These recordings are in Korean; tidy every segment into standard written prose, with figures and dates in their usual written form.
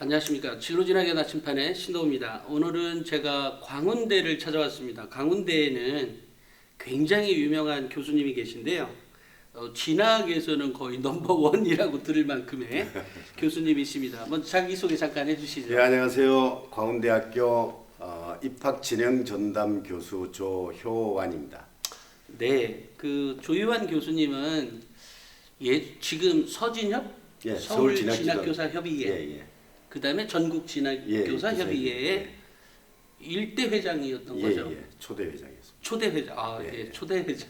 안녕하십니까. 진로진학의 나침판의 신도우입니다. 오늘은 제가 광운대를 찾아왔습니다. 광운대에는 굉장히 유명한 교수님이 계신데요. 진학에서는 거의 넘버원이라고 들을 만큼의 교수님이십니다. 먼저 자기소개 잠깐 해주시죠. 네, 안녕하세요. 광운대학교 입학진행 전담 교수 조효환입니다. 네, 그 조유환 교수님은 지금 서진협? 예, 서울진학교사협의회, 예. 그 다음에 전국진학교사협의회의 예. 일대 회장이었던 거죠. 예, 초대 회장이었습니다. 초대 회장, 예. 예, 초대 회장.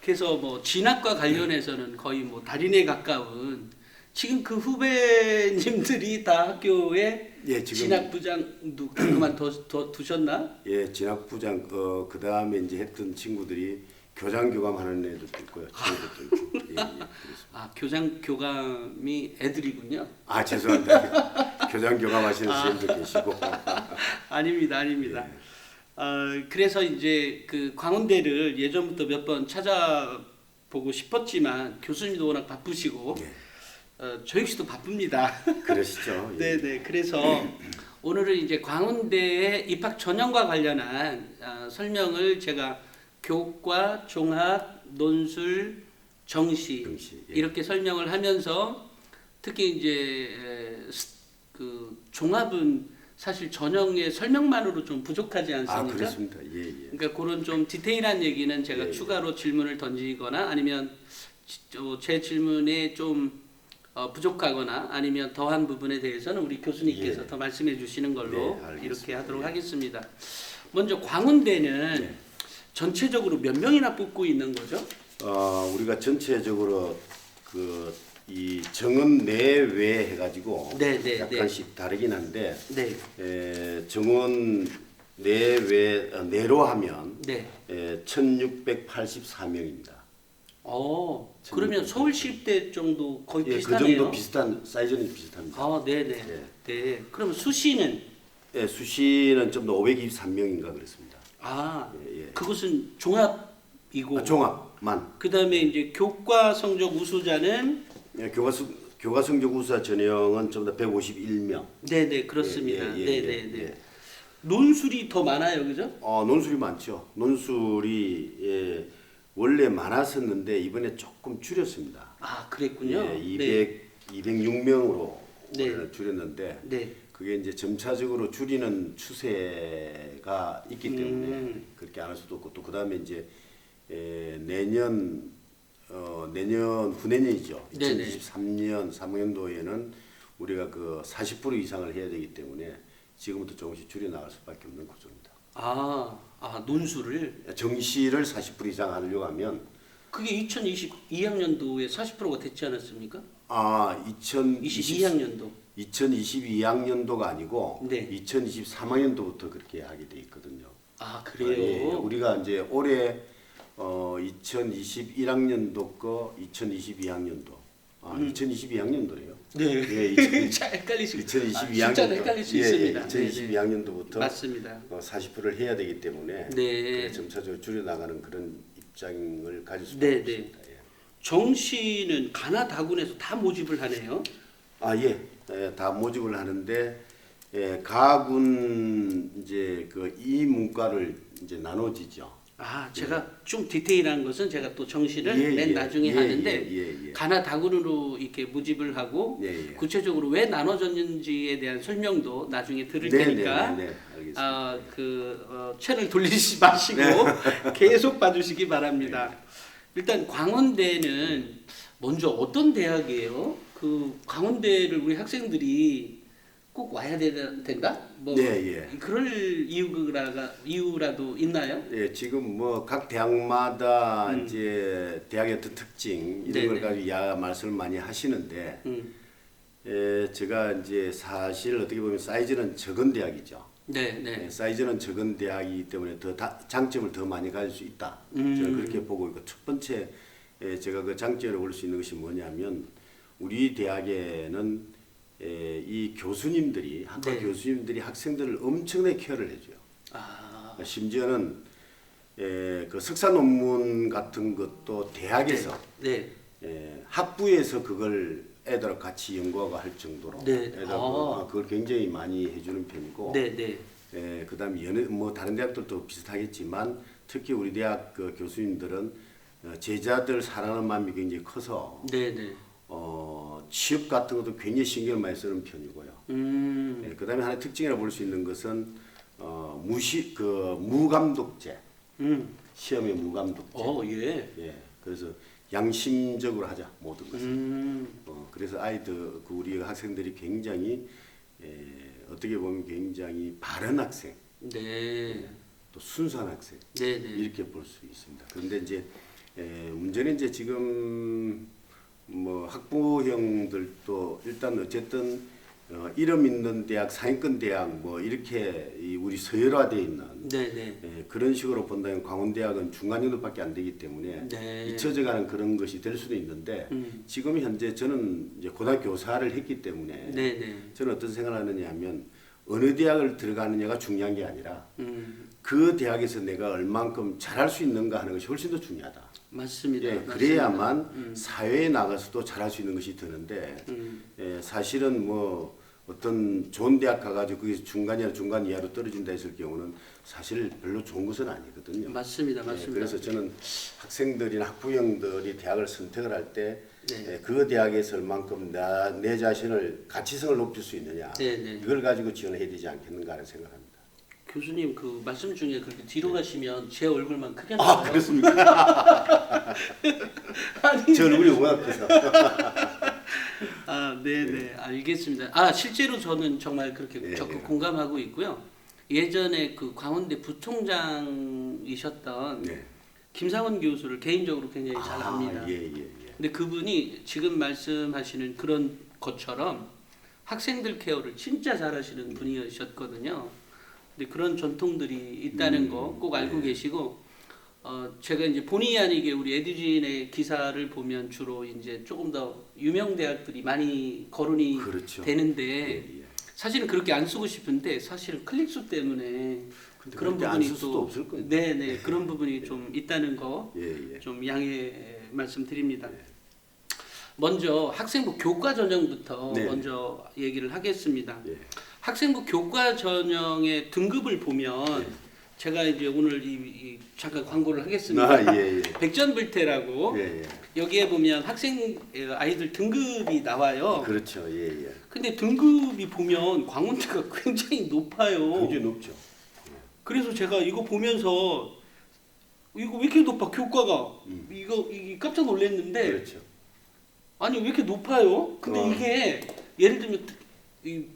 그래서 뭐 진학과 관련해서는 거의 뭐 달인에 가까운 지금 그 후배님들이 다 학교에 예, 지금 진학부장도 그만 더 두셨나? 예, 진학부장 그 다음에 이제 했던 친구들이 교장 교감하는 애들도 있고요. 친구들도 있고. 예, 그렇습니다. 아, 교감이 애들이군요. 아, 죄송합니다. 교장 교감하시는 선생님도 계시고. 아닙니다. 그래서 이제 그 광운대를 예전부터 몇 번 찾아보고 싶었지만 교수님도 워낙 바쁘시고 저 역시도 바쁩니다. 그러시죠. 예. 네네. 그래서 오늘은 이제 광운대의 입학 전형과 관련한 설명을 제가 교과, 종합, 논술, 정시 예. 이렇게 설명을 하면서 특히 이제 그 종합은 사실 전형의 설명만으로 좀 부족하지 않습니까? 아, 그렇습니다. 예. 그러니까 그런 좀 디테일한 얘기는 제가 예. 추가로 질문을 던지거나 아니면 제 질문에 좀 부족하거나 아니면 더한 부분에 대해서는 우리 교수님께서 예. 더 말씀해 주시는 걸로 네, 알겠습니다. 이렇게 하도록 예. 하겠습니다. 먼저 광운대는 네. 전체적으로 몇 명이나 뽑고 있는 거죠? 우리가 전체적으로 이 정원 내외 해가지고 네. 약간씩 다르긴 한데 네. 정원 내외 내로 하면 네. 1684명입니다. 그러면 서울시립대 정도 거의 예, 그 비슷하네요. 정도 비슷한 사이즈는 비슷합니다. 아, 네네. 예. 네. 그럼 수시는 예, 수시는 좀 더 523명인가 그렇습니다. 예. 그것은 종합이고 종합만. 그다음에 이제 교과 성적 우수자는 예, 교과 성적 우수자 전형은 좀 더 151명. 네네 그렇습니다. 예. 네네네. 논술이 더 많아요, 그죠? 논술이 많죠. 논술이 원래 많았었는데 이번에 조금 줄였습니다. 아, 그랬군요. 예, 206명으로 네. 줄였는데 네. 그게 이제 점차적으로 줄이는 추세가 있기 때문에 그렇게 안 할 수도 없고 또 그다음에 이제 내년 후내년이죠. 네네. 2023년 3학년도에는 우리가 그 40% 이상을 해야 되기 때문에 지금부터 조금씩 줄여 나갈 수밖에 없는 구조입니다. 논술을 정시를 40% 이상 하려고 하면 그게 2022학년도에 40%가 됐지 않았습니까? 2022학년도 22학년도. 2022학년도가 아니고 네. 2023학년도부터 그렇게 하게 돼 있거든요. 그래요. 예, 우리가 이제 올해 2021학년도 거 2022학년도 2022학년도래요. 네. 예, 잘 헷갈리시고. 2022학년도 숫자는 헷갈릴 수 있습니다. 2022학년도부터 맞습니다. 40%를 해야 되기 때문에 네. 점차적으로 줄여 나가는 그런 입장을 가질 네, 수밖에 네. 없습니다. 예. 정시는 가나 다군에서 다 모집을 하네요. 다 모집을 하는데 가군 이제 이 문과를 이제 나눠지죠. 제가 좀 디테일한 것은 제가 또 정시를 맨 나중에 하는데 가나 다군으로 이렇게 모집을 하고 구체적으로 왜 나눠졌는지에 대한 설명도 나중에 들을 테니까 알겠습니다. 채널 돌리지 마시고 계속 봐주시기 바랍니다. 일단 광운대는 먼저 어떤 대학이에요? 그 광운대를 우리 학생들이 꼭 와야 된다? 그럴 이유라도 있나요? 예, 지금 뭐 각 대학마다 이제 대학의 어떤 특징 이런 걸 가지고 말씀을 많이 하시는데 제가 이제 사실 어떻게 보면 사이즈는 적은 대학이죠. 사이즈는 적은 대학이기 때문에 장점을 더 많이 가질 수 있다. 저는 그렇게 보고 있고 첫 번째 제가 그 장점을 볼 수 있는 것이 뭐냐면 우리 대학에는 이 교수님들이 학과 교수님들이 학생들을 엄청나게 케어를 해줘요. 심지어는 그 석사 논문 같은 것도 대학에서 학부에서 그걸 애들하고 같이 연구하고 할 정도로 네. 애들하고 그걸 굉장히 많이 해주는 편이고 네, 네. 그다음에 뭐 다른 대학들도 비슷하겠지만 특히 우리 대학 그 교수님들은 제자들 사랑하는 마음이 굉장히 커서 네, 네. 취업 같은 것도 굉장히 신경을 많이 쓰는 편이고요. 그다음에 하나의 특징이라고 볼 수 있는 것은 무감독제. 시험의 무감독제. 예. 예. 그래서 양심적으로 하자 모든 것을. 그래서 우리 학생들이 굉장히 어떻게 보면 굉장히 바른 학생. 네. 또 순수한 학생. 네, 네. 이렇게 볼 수 있습니다. 그런데 이제 문제는 이제 지금 뭐 학부형들도 일단 어쨌든 이름 있는 대학, 상위권 대학 뭐 이렇게 우리 서열화되어 있는 네네. 그런 식으로 본다면 강원대학은 중간 정도밖에 안 되기 때문에 네. 잊혀져가는 그런 것이 될 수도 있는데 지금 현재 저는 이제 고등학교 교사를 했기 때문에 네네. 저는 어떤 생각을 하느냐 하면 어느 대학을 들어가느냐가 중요한 게 아니라 그 대학에서 내가 얼만큼 잘할 수 있는가 하는 것이 훨씬 더 중요하다. 맞습니다. 예, 맞습니다. 그래야만 사회에 나가서도 잘할 수 있는 것이 되는데 사실은 뭐 어떤 좋은 대학 가가지고 그게 중간이나 중간 이하로 떨어진다 했을 경우는 사실 별로 좋은 것은 아니거든요. 맞습니다. 예, 그래서 저는 학생들이나 학부형들이 대학을 선택을 할 때 네. 그 대학에서 얼만큼 내 자신을 가치성을 높일 수 있느냐 이걸 가지고 지원을 해야 되지 않겠는가 하는 생각합니다. 교수님 그 말씀 중에 그렇게 뒤로 가시면 제 얼굴만 크게 나와요. 아 그렇습니까? 아니, 제 얼굴이 워낙 커서. 아, 네네, 알겠습니다. 아, 실제로 저는 정말 그렇게 적극 공감하고 있고요. 예전에 그 광운대 부총장이셨던 김상원 교수를 개인적으로 굉장히 잘 압니다. 근데 그분이 지금 말씀하시는 그런 것처럼 학생들 케어를 진짜 잘하시는 분이셨거든요. 근데 그런 전통들이 있다는 거 꼭 알고 계시고, 제가 이제 본의 아니게 우리 에듀진의 기사를 보면 주로 이제 조금 더 유명 대학들이 많이 거론이 되는데 사실은 그렇게 안 쓰고 싶은데 사실은 클릭수 때문에 그런 부분이 또 네네 그런 부분이 좀 있다는 거 좀 양해 말씀드립니다. 먼저 학생부 교과 전형부터 먼저 얘기를 하겠습니다. 학생부 교과 전형의 등급을 보면 제가 이제 오늘 잠깐 광고를 하겠습니다. 백전불태라고 여기에 보면 학생 아이들 등급이 나와요. 그렇죠. 근데 등급이 보면 광운대가 굉장히 높아요. 굉장히 높죠. 그래서 제가 이거 보면서 이거 왜 이렇게 높아 교과가 이게 깜짝 놀랐는데 그렇죠. 아니 왜 이렇게 높아요? 근데 이게 예를 들면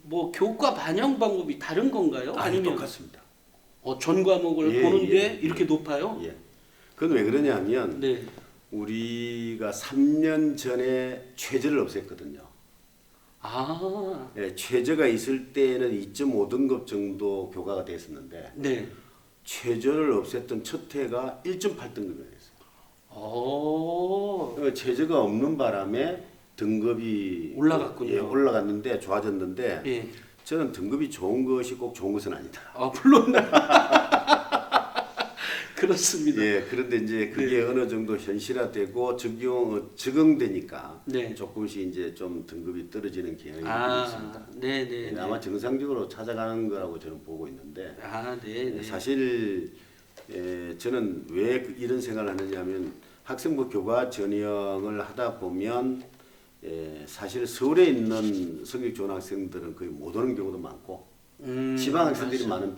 뭐 교과 반영 방법이 다른 건가요? 아니면 똑같습니다. 전 과목을 보는데 이렇게 높아요? 그건 왜 그러냐면 우리가 3년 전에 최저를 없앴거든요. 최저가 있을 때는 2.5등급 정도 교과가 됐었는데 최저를 없앴던 첫 해가 1.8등급이 됐어요. 최저가 없는 바람에 등급이 올라갔군요. 올라갔는데 좋아졌는데 저는 등급이 좋은 것이 꼭 좋은 것은 아니다. 물론 그렇습니다. 그런데 이제 그게 어느 정도 현실화되고 적용되니까 조금씩 이제 좀 등급이 떨어지는 경향이 있습니다. 아마 정상적으로 찾아가는 거라고 저는 보고 있는데 사실 저는 왜 이런 생각을 하느냐면 학생부 교과 전형을 하다 보면 사실 서울에 있는 성적 좋은 학생들은 거의 못 오는 경우도 많고 지방 학생들이 많은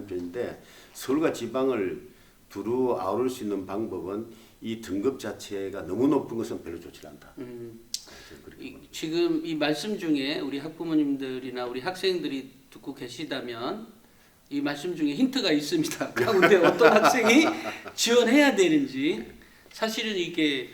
편인데 서울과 지방을 두루 아우를 수 있는 방법은 이 등급 자체가 너무 높은 것은 별로 좋지 않다. 지금 이 말씀 중에 우리 학부모님들이나 우리 학생들이 듣고 계시다면 이 말씀 중에 힌트가 있습니다. 가운데 어떤 학생이 지원해야 되는지 사실은 이게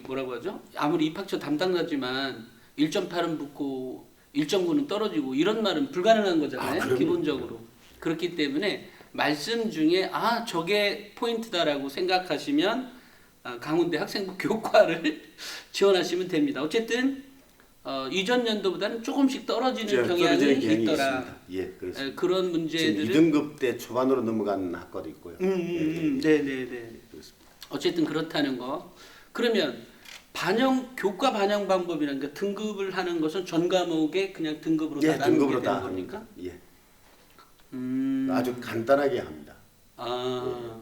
뭐라고 하죠? 아무리 입학처 담당자지만 1.8은 붙고 1.9는 떨어지고 이런 말은 불가능한 거잖아요. 기본적으로. 그렇기 때문에 말씀 중에 저게 포인트다라고 생각하시면 강원대 학생부 교과를 지원하시면 됩니다. 어쨌든 이전 연도보다는 조금씩 떨어지는 경향이 있더라. 그렇습니다. 그런 문제들은 2등급 때 초반으로 넘어간 학과도 있고요. 네네네. 어쨌든 그렇다는 거. 그러면 교과 반영 방법이라는 게 등급을 하는 것은 전 과목에 그냥 등급으로 예, 다 등급으로 나누게 되는 다 겁니까? 예. 아주 간단하게 합니다. 아,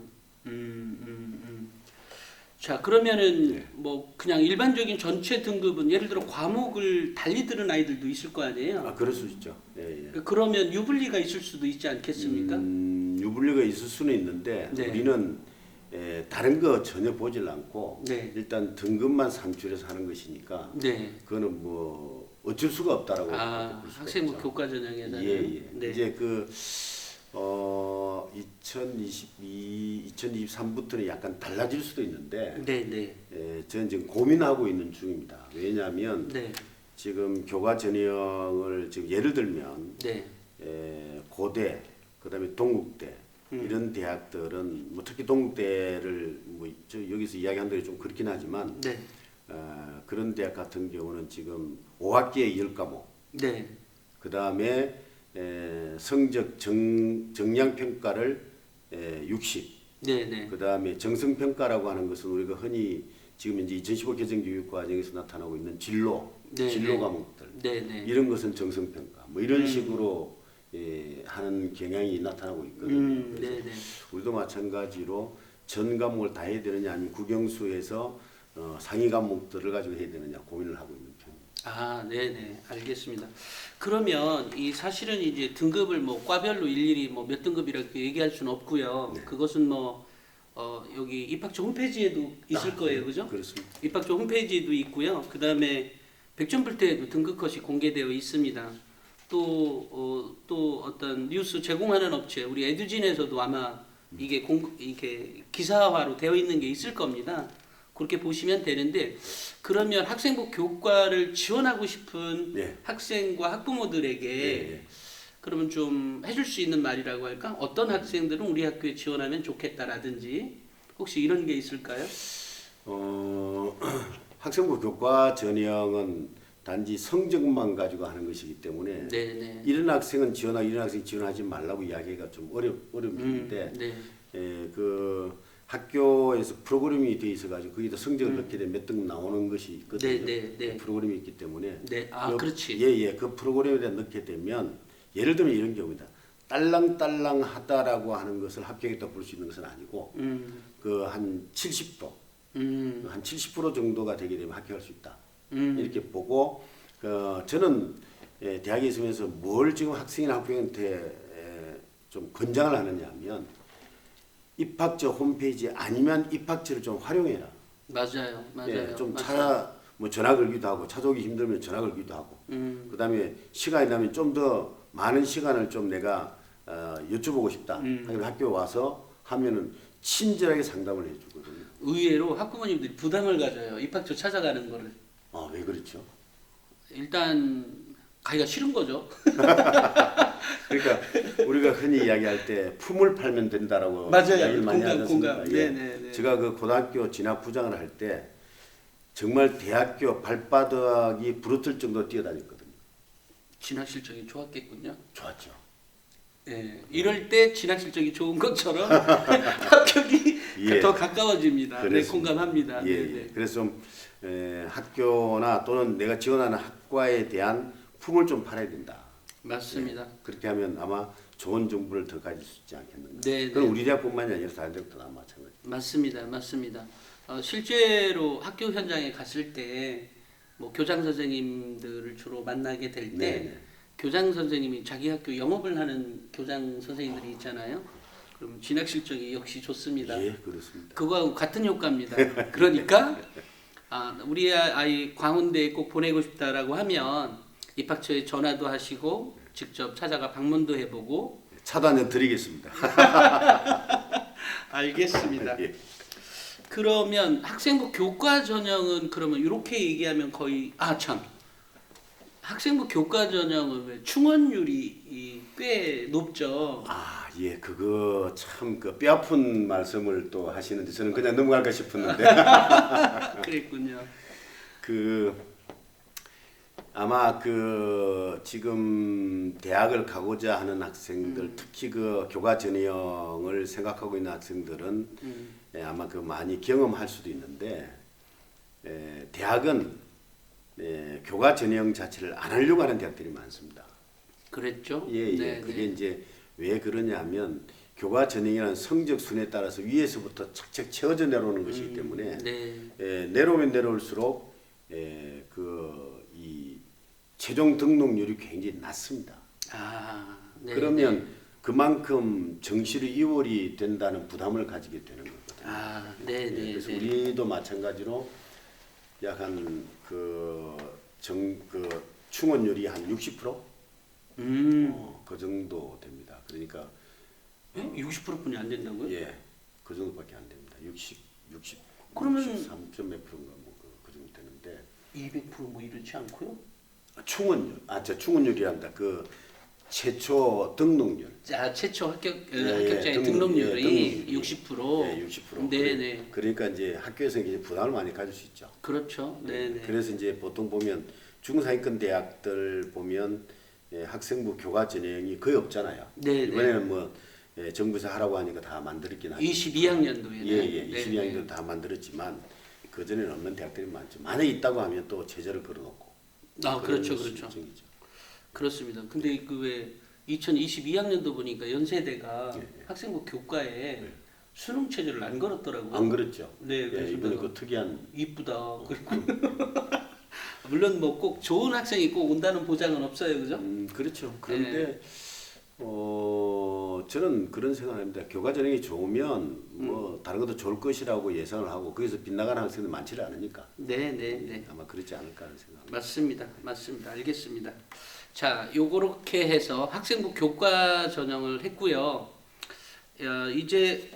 자, 그러면은 예. 뭐 그냥 일반적인 전체 등급은 예를 들어 과목을 달리 들은 아이들도 있을 거 아니에요? 아, 그럴 수 있죠. 예, 예. 그러면 유불리가 있을 수도 있지 않겠습니까? 유불리가 있을 수는 있는데 네. 우리는 다른 거 전혀 보질 않고 네. 일단 등급만 산출해서 하는 것이니까 네. 그거는 뭐 어쩔 수가 없다라고 볼 수가 학생부 있죠. 교과 전형에서는 예, 예. 네. 이제 2023부터는 약간 달라질 수도 있는데 네, 네. 저는 지금 고민하고 있는 중입니다. 왜냐하면 네. 지금 교과 전형을 지금 예를 들면 네. 고대, 그다음에 동국대 이런 대학들은 뭐 특히 동국대를 뭐 여기서 이야기한 대로 좀 그렇긴 하지만 네. 그런 대학 같은 경우는 지금 5학기에 10과목, 네. 그다음에 성적 정량 평가를 60, 네, 네. 그다음에 정성 평가라고 하는 것은 우리가 흔히 지금 이제 2015 개정 교육 과정에서 나타나고 있는 진로 네. 과목들 네, 네. 이런 것은 정성 평가 뭐 이런 식으로 하는 경향이 나타나고 있거든요. 그래서 네, 네. 우리도 마찬가지로 전 과목을 다 해야 되느냐 아니면 국영수에서 상위 과목들을 가지고 해야 되느냐 고민을 하고 있는 편입니다. 아, 네네, 알겠습니다. 그러면 이 사실은 이제 등급을 뭐 과별로 일일이 뭐 몇 등급이라고 얘기할 수는 없고요. 네. 그것은 뭐 여기 입학처 홈페이지에도 있을 거예요, 그죠? 그렇습니다. 입학처 홈페이지에도 있고요. 그 다음에 백전불태에도 등급 컷이 공개되어 있습니다. 또 어떤 뉴스 제공하는 업체, 우리 에듀진에서도 아마 이게 기사화로 되어 있는 게 있을 겁니다. 그렇게 보시면 되는데, 그러면 학생부 교과를 지원하고 싶은 네. 학생과 학부모들에게 네. 그러면 좀 해줄 수 있는 말이라고 할까? 어떤 학생들은 우리 학교에 지원하면 좋겠다라든지 혹시 이런 게 있을까요? 학생부 교과 전형은 단지 성적만 가지고 하는 것이기 때문에 네네. 이런 학생은 지원하고 이런 학생 지원하지 말라고 이야기가 좀 어려운 일인데 네. 그 학교에서 프로그램이 돼 있어가지고 거기다 성적을 넣게 되면 몇 등 나오는 것이 있거든요. 네. 프로그램이 있기 때문에 네. 아, 그렇지. 예예 그 프로그램에 넣게 되면 예를 들면 이런 경우입니다. 딸랑딸랑하다라고 하는 것을 합격했다 볼 수 있는 것은 아니고 그 한 70도 한 70% 정도가 되게 되면 합격할 수 있다. 이렇게 보고 저는 대학에 있으면서 뭘 지금 학생이나 학부모한테 좀 권장을 하느냐면 입학처 홈페이지 아니면 입학처를 좀 활용해라. 맞아요. 예, 좀 맞아요. 뭐 전화 걸기도 하고 찾아오기 힘들면 전화 걸기도 하고 그다음에 시간이 나면 좀 더 많은 시간을 좀 내가 여쭤보고 싶다. 하면 학교 와서 하면은 친절하게 상담을 해주거든요. 의외로 학부모님들이 부담을 가져요. 입학처 찾아가는 거를. 아, 왜 그렇죠? 일단 가기가 싫은 거죠. 그러니까 우리가 흔히 이야기할 때 품을 팔면 된다라고 맞아요. 이야기를 많이 하지 않습니까? 공감. 예. 네네. 제가 그 고등학교 진학 부장을 할 때 정말 대학교 발바닥이 부러뜨릴 정도로 뛰어다녔거든요. 진학 실적이 좋았겠군요. 좋았죠. 예. 이럴 때 진학 실적이 좋은 것처럼 합격이 예. 더 가까워집니다. 네, 그렇습니다. 공감합니다. 예, 네네. 예. 그래서 좀 학교나 또는 내가 지원하는 학과에 대한 품을 좀 팔아야 된다. 맞습니다. 예. 그렇게 하면 아마 좋은 정보를 더 가질 수 있지 않겠는가. 네, 그건 네. 우리 대학뿐만이 아니라 다른 데도 다 마찬가지. 맞습니다. 실제로 학교 현장에 갔을 때 뭐 교장 선생님들을 주로 만나게 될 때 네네. 교장 선생님이 자기 학교 영업을 하는 교장 선생님들이 있잖아요. 그럼 진학 실적이 역시 좋습니다. 예, 그렇습니다. 그거하고 같은 효과입니다. 그러니까 우리 아이 광운대에 꼭 보내고 싶다라고 하면 입학처에 전화도 하시고 직접 찾아가 방문도 해보고 차도 한 잔 드리겠습니다. 알겠습니다. 예. 그러면 학생부 교과 전형은 그러면 이렇게 얘기하면 거의 학생부 교과 전형은 왜 충원율이 꽤 높죠. 아, 예, 그거 참 그 뼈아픈 말씀을 또 하시는데 저는 그냥 넘어갈까 싶었는데 그랬군요. 아마 지금 대학을 가고자 하는 학생들 특히 그 교과 전형을 생각하고 있는 학생들은 아마 많이 경험할 수도 있는데 대학은 교과 전형 자체를 안 하려고 하는 대학들이 많습니다. 그랬죠? 예. 네, 그게 네. 이제 왜 그러냐 하면 교과 전형이라는 성적 순에 따라서 위에서부터 착착 채워져 내려오는 것이기 때문에 네. 내려오면 내려올수록 이 최종 등록률이 굉장히 낮습니다. 아, 네, 그러면 네. 그만큼 정시로 이월이 된다는 부담을 가지게 되는 거거든요. 아, 네, 네. 그래서 네. 우리도 마찬가지로 약간 충원율이 한 60%? 그 정도 됩니다. 그러니까 60%뿐이 안 된다고요? 예, 그 정도밖에 안 됩니다. 60 그러면 63점 몇 프로인가 그 정도 되는데 200%뭐 이렇지 않고요? 충원율, 저 충원율이란다. 그 최초 등록률. 최초 합격자의 합격자의 등록률이 60%. 예, 60%. 네네. 그러니까 이제 학교에서 이제 부담을 많이 가질 수 있죠. 그렇죠. 네네. 그래서 이제 보통 보면 중상위권 대학들 보면 학생부 교과 전형이 거의 없잖아요. 네네. 이번에는 뭐 정부에서 하라고 하니까 다 만들었긴 하죠. 22학년도에는. 예, 22학년도 다 만들었지만 그 전에는 없는 대학들이 많죠. 만약에 있다고 하면 또 제재를 걸어놓고. 아, 그렇죠, 그런 그렇죠. 실정이죠. 그렇습니다. 근데 그 왜 2022학년도 보니까 연세대가 학생부 교과에 수능 체제를 안 걸었더라고요. 안 그렇죠. 네, 그래서 이번에 내가 그 특이한 이쁘다. 물론 뭐 꼭 좋은 학생이 꼭 온다는 보장은 없어요, 그죠? 그렇죠. 그런데 저는 그런 생각합니다. 교과 전형이 좋으면 뭐 다른 것도 좋을 것이라고 예상을 하고 거기서 빗나가는 학생들 많지를 않으니까. 네. 아마 그렇지 않을까 하는 생각. 맞습니다. 알겠습니다. 자, 요렇게 해서 학생부 교과 전형을 했고요. 이제